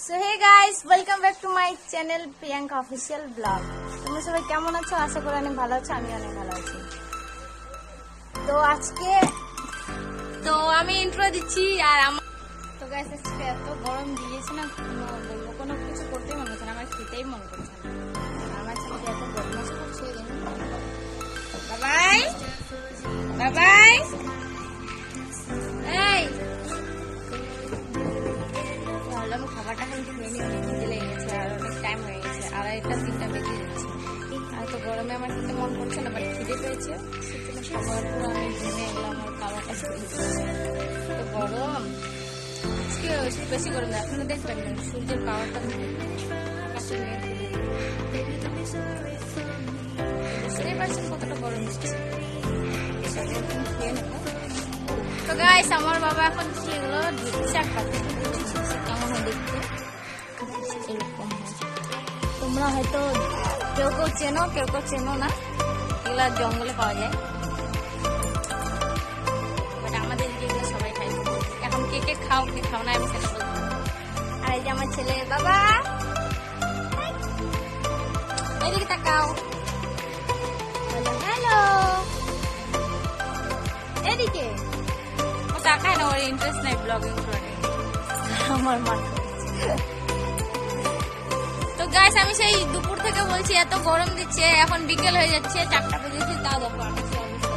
So hey guys, welcome back to my channel Priyanka official blog. তোমরা সবাই কেমন আছো? আশা করি অনেক ভালো আছো। আমি অনেক ভালো আছি। তো আজকে আমি ইন্ট্রো দিচ্ছি। আর তো গাইস, আজকে এত গরম দিয়েছে না, কোনো কিছু করতেই মনে হচ্ছে না, আমার খেতেই মন করছে না। আমার ছেলেকে এত বদমাশি করছে। বাবাই বাবাই, এই ভাবলাম খাবারটা খাই, খেয়ে নিয়ে অনেক খিদে লেগে গেছে আর অনেক টাইম হয়ে গেছে, 2:30-3টা বেজে যাচ্ছে। আর তো গরমে আমার খেতে মন করছে না, বাট খিদে পেয়েছে। সেজন্য খাবার পুরো আমি ঘুমে এলাম আর খাওয়া কাজ করে দিচ্ছি। তো গরম আজকে বেশি গরম না, আপনারা দেখবেন সূর্যের পাওয়ারটা আকাশে নিয়ে বুঝতেই পারছেন কতটা গরম দিচ্ছে। খেয়ে নেবো। তো গাইস, আমার বাবা এখন সেগুলো ঢুকছে খাতে, কেমন হয় দেখতে এরকম। তোমরা হয়তো কেউ কেউ চেনো, কেউ কেউ চেনো না। এগুলো জঙ্গলে পাওয়া যায়, বাট আমাদের এগুলো সবাই খাই। এখন কে কে খাও কে খাও না আমি সেটা বলবো। আর এই যে আমার ছেলে, বাবা এদিকে তাকাও, হ্যালো এদিকে। ও তাকায় না, ওর ইন্টারেস্ট নাই ব্লগিং করে। আমার মা তো গাইস, আমি সেই দুপুর থেকে বলছি এত গরম দিচ্ছে, এখন বিকেল হয়ে যাচ্ছে, 4টা বেজেছে, তাও দেখো আকাশের অবস্থা।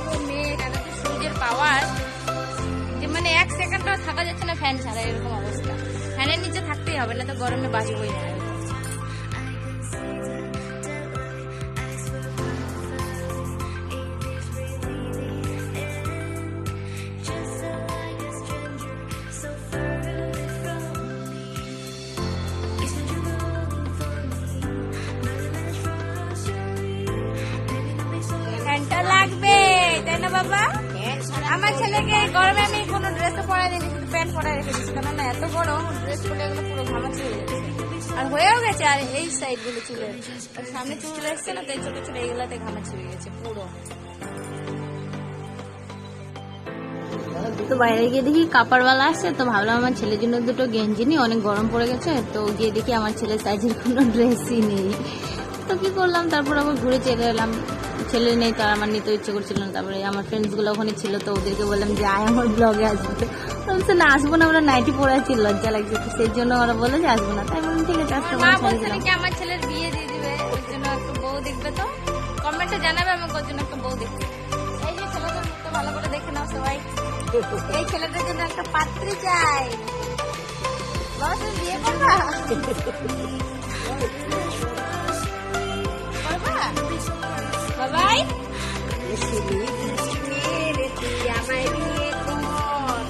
পুরো মেঘ আর সূর্যের পাওয়ার যে মানে 1 সেকেন্ডও থাকা যাচ্ছে না ফ্যান ছাড়া, এরকম অবস্থা। ফ্যানের নিচে থাকতেই হবে, না তো গরমে বাজি হয়ে যায়। ফ্যানটা লাগবে, তাই না বাবা? আমার ছেলেকে গরমে আমি কোনো ড্রেসও পরাই দিইনি, শুধু প্যান্ট পরাই রেখে দিচ্ছি, কেন না এত গরম ড্রেস পরে এগুলো পুরো ঘামাচি হয়ে যাচ্ছে। আর হয়েও গেছে, আর এই সাইড গুলো চুলের সামনে চুল এসছে না, তাই ছোট ছোট এইগুলাতে ঘামাচি হয়ে গেছে পুরো। তো বাইরে গিয়ে দেখি কাপড়ওয়ালা আসছে, তো ভাবলাম আমার ছেলের জন্য দুটো গেঞ্জি নিই, অনেক গরম পড়ে গেছে। তো গিয়ে দেখি আমার ছেলের সাইজের কোনো ড্রেসই নেই। তো কি করলাম, তারপর আবার ঘুরে চলে এলাম। ছেলে নেই, তার আমার নিতে ইচ্ছে করছিল না। তারপরে আমার ফ্রেন্ডসগুলো ওখানে ছিল, তো ওদেরকে বললাম যে আয় আমার ব্লগে আসবে। বলছে না আসবো না, আমরা নাইটি পরে আছি, লজ্জা লাগছে। তো সেই জন্য ওরা বলে যে আসবো না, তাই বললাম ঠিক আছে আসতে। আমার ছেলের বিয়ে দিয়ে দিবে, ওর জন্য একটা বউ দেখবে। তো কমেন্টে জানাবে আমাকে ওর জন্য একটা বউ দেখবে। এই যে ছেলেদের মুখটা ভালো করে দেখে নাও সবাই, এই ছেলেদের জন্য একটা পাত্রী চাই। বাবা তুমি বিয়ে করবা? বাবাই আমায় বিয়ে কর,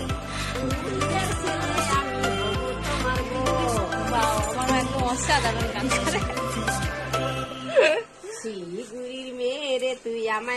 আমার একদম অসাধারণ গান করে। শিলিগুড়ির মেয়ে রে তুই আমায়